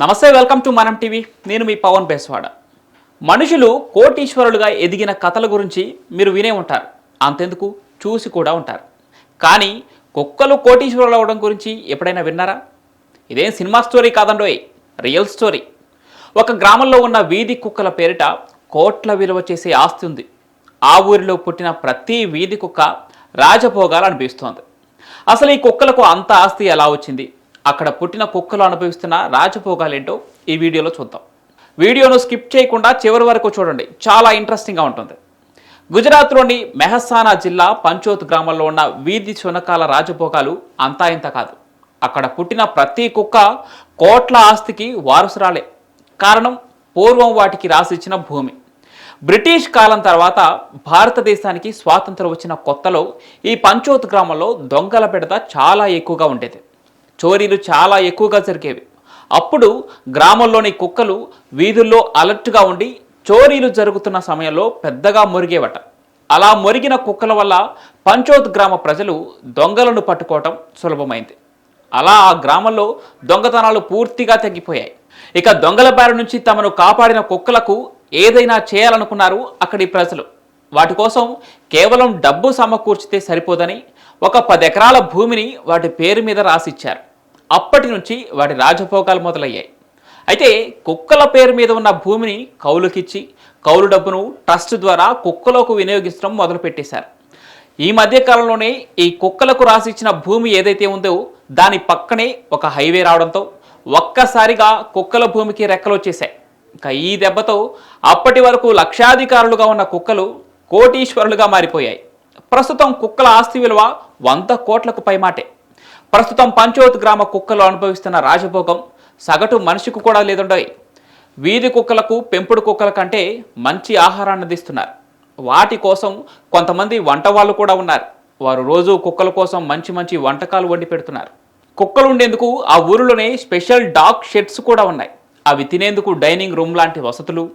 నమస్తే, welcome to మనం TV. నేను మీ పవన్ బేస్వాడ. మనుషులు కోటీశ్వరులుగా ఎదిగిన కథల గురించి మీరు వినే ఉంటారు, అంతెందుకు చూసి కూడా ఉంటారు. కానీ కుక్కలు కోటీశ్వరులు అవ్వడం గురించి ఎప్పుడైనా విన్నారా? ఇదేం సినిమా స్టోరీ కాదండోయ్, రియల్ స్టోరీ. ఒక గ్రామంలో ఉన్న వీధి కుక్కల పేరిట కోట్ల విలువ చేసే ఆస్తి ఉంది. ఆ ఊరిలో పుట్టిన ప్రతి వీధి కుక్క రాజభోగాలు అనిపిస్తోంది. అసలు ఈ కుక్కలకు అంత ఆస్తి ఎలా వచ్చింది, అక్కడ పుట్టిన కుక్కలు అనుభవిస్తున్న రాజభోగాలేంటో ఈ వీడియోలో చూద్దాం. వీడియోను స్కిప్ చేయకుండా చివరి వరకు చూడండి, చాలా ఇంట్రెస్టింగ్గా ఉంటుంది. గుజరాత్లోని మెహసానా జిల్లా పంచోత్ గ్రామంలో ఉన్న వీధి శునకాల రాజభోగాలు అంతా ఇంత కాదు. అక్కడ పుట్టిన ప్రతి కుక్క కోట్ల ఆస్తికి వారసురాలే. కారణం, పూర్వం వాటికి రాసిచ్చిన భూమి. బ్రిటిష్ కాలం తర్వాత భారతదేశానికి స్వాతంత్రం వచ్చిన కొత్తలో ఈ పంచోత్ గ్రామంలో దొంగల బెడద చాలా ఎక్కువగా ఉండేది. చోరీలు చాలా ఎక్కువగా జరిగేవి. అప్పుడు గ్రామంలోని కుక్కలు వీధుల్లో అలర్ట్గా ఉండి చోరీలు జరుగుతున్న సమయంలో పెద్దగా మొరిగేవట. అలా మొరిగిన కుక్కల వల్ల పంచోత్ గ్రామ ప్రజలు దొంగలను పట్టుకోవటం సులభమైంది. అలా ఆ గ్రామంలో దొంగతనాలు పూర్తిగా తగ్గిపోయాయి. ఇక దొంగల బారి నుంచి తమను కాపాడిన కుక్కలకు ఏదైనా చేయాలనుకున్నారు అక్కడి ప్రజలు. వాటి కోసం కేవలం డబ్బు సమకూర్చితే సరిపోదని ఒక 10 ఎకరాల భూమిని వాటి పేరు మీద రాసిచ్చారు. అప్పటి నుంచి వాటి రాజభోగాలు మొదలయ్యాయి. అయితే కుక్కల పేరు మీద ఉన్న భూమిని కౌలుకిచ్చి కౌలు డబ్బును ట్రస్ట్ ద్వారా కుక్కలకు వినియోగించడం మొదలుపెట్టేశారు. ఈ మధ్య కాలంలోనే ఈ కుక్కలకు రాసిచ్చిన భూమి ఏదైతే ఉందో దాని పక్కనే ఒక హైవే రావడంతో ఒక్కసారిగా కుక్కల భూమికి రెక్కలు వచ్చేసాయి. ఇక ఈ దెబ్బతో అప్పటి వరకు లక్షాధికారులుగా ఉన్న కుక్కలు కోటీశ్వరులుగా మారిపోయాయి. ప్రస్తుతం కుక్కల ఆస్తి విలువ 100 కోట్లకు పైమాటే. ప్రస్తుతం పంచోత్ గ్రామ కుక్కలు అనుభవిస్తున్న రాజభోగం సగటు మనిషికి కూడా లేదుండయి. వీధి కుక్కలకు పెంపుడు కుక్కల కంటే మంచి ఆహారాన్ని అందిస్తున్నారు. వాటి కోసం కొంతమంది వంట వాళ్ళు కూడా ఉన్నారు. వారు రోజు కుక్కల కోసం మంచి మంచి వంటకాలు వండి పెడుతున్నారు. కుక్కలు ఉండేందుకు ఆ ఊరిలోనే స్పెషల్ డాగ్ షెడ్స్ కూడా ఉన్నాయి. అవి తినేందుకు డైనింగ్ రూమ్ లాంటి వసతులు,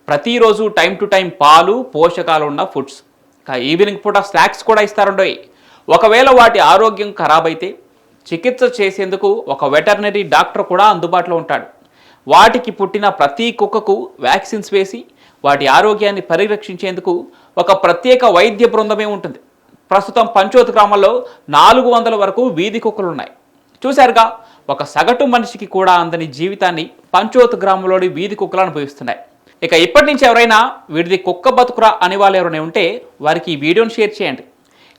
ప్రతిరోజు టైం టు టైం పాలు, పోషకాలు ఉన్న ఫుడ్స్, ఈవినింగ్ పూట స్నాక్స్ కూడా ఇస్తారుండోయ్. ఒకవేళ వాటి ఆరోగ్యం ఖరాబ్ అయితే చికిత్స చేసేందుకు ఒక వెటర్నరీ డాక్టర్ కూడా అందుబాటులో ఉంటాడు. వాటికి పుట్టిన ప్రతి కుక్కకు వ్యాక్సిన్స్ వేసి వాటి ఆరోగ్యాన్ని పరిరక్షించేందుకు ఒక ప్రత్యేక వైద్య బృందమే ఉంటుంది. ప్రస్తుతం పంచోత్ గ్రామంలో 400 వరకు వీధి కుక్కలు ఉన్నాయి. చూశారుగా, ఒక సగటు మనిషికి కూడా అందని జీవితాన్ని పంచోత్ గ్రామంలోని వీధి కుక్కలు అనుభవిస్తున్నాయి. ఇక ఇప్పటి నుంచి ఎవరైనా వీడిది కుక్క బతుకురా అని వాళ్ళు ఎవరైనా ఉంటే వారికి ఈ వీడియోని షేర్ చేయండి.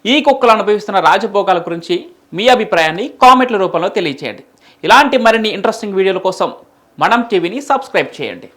ఈ కుక్కలు అనుభవిస్తున్న రాజభోగాల గురించి మీ అభిప్రాయాన్ని కామెంట్ల రూపంలో తెలియచేయండి. ఇలాంటి మరిన్ని ఇంట్రెస్టింగ్ వీడియోల కోసం మనం టీవీని సబ్స్క్రైబ్ చేయండి.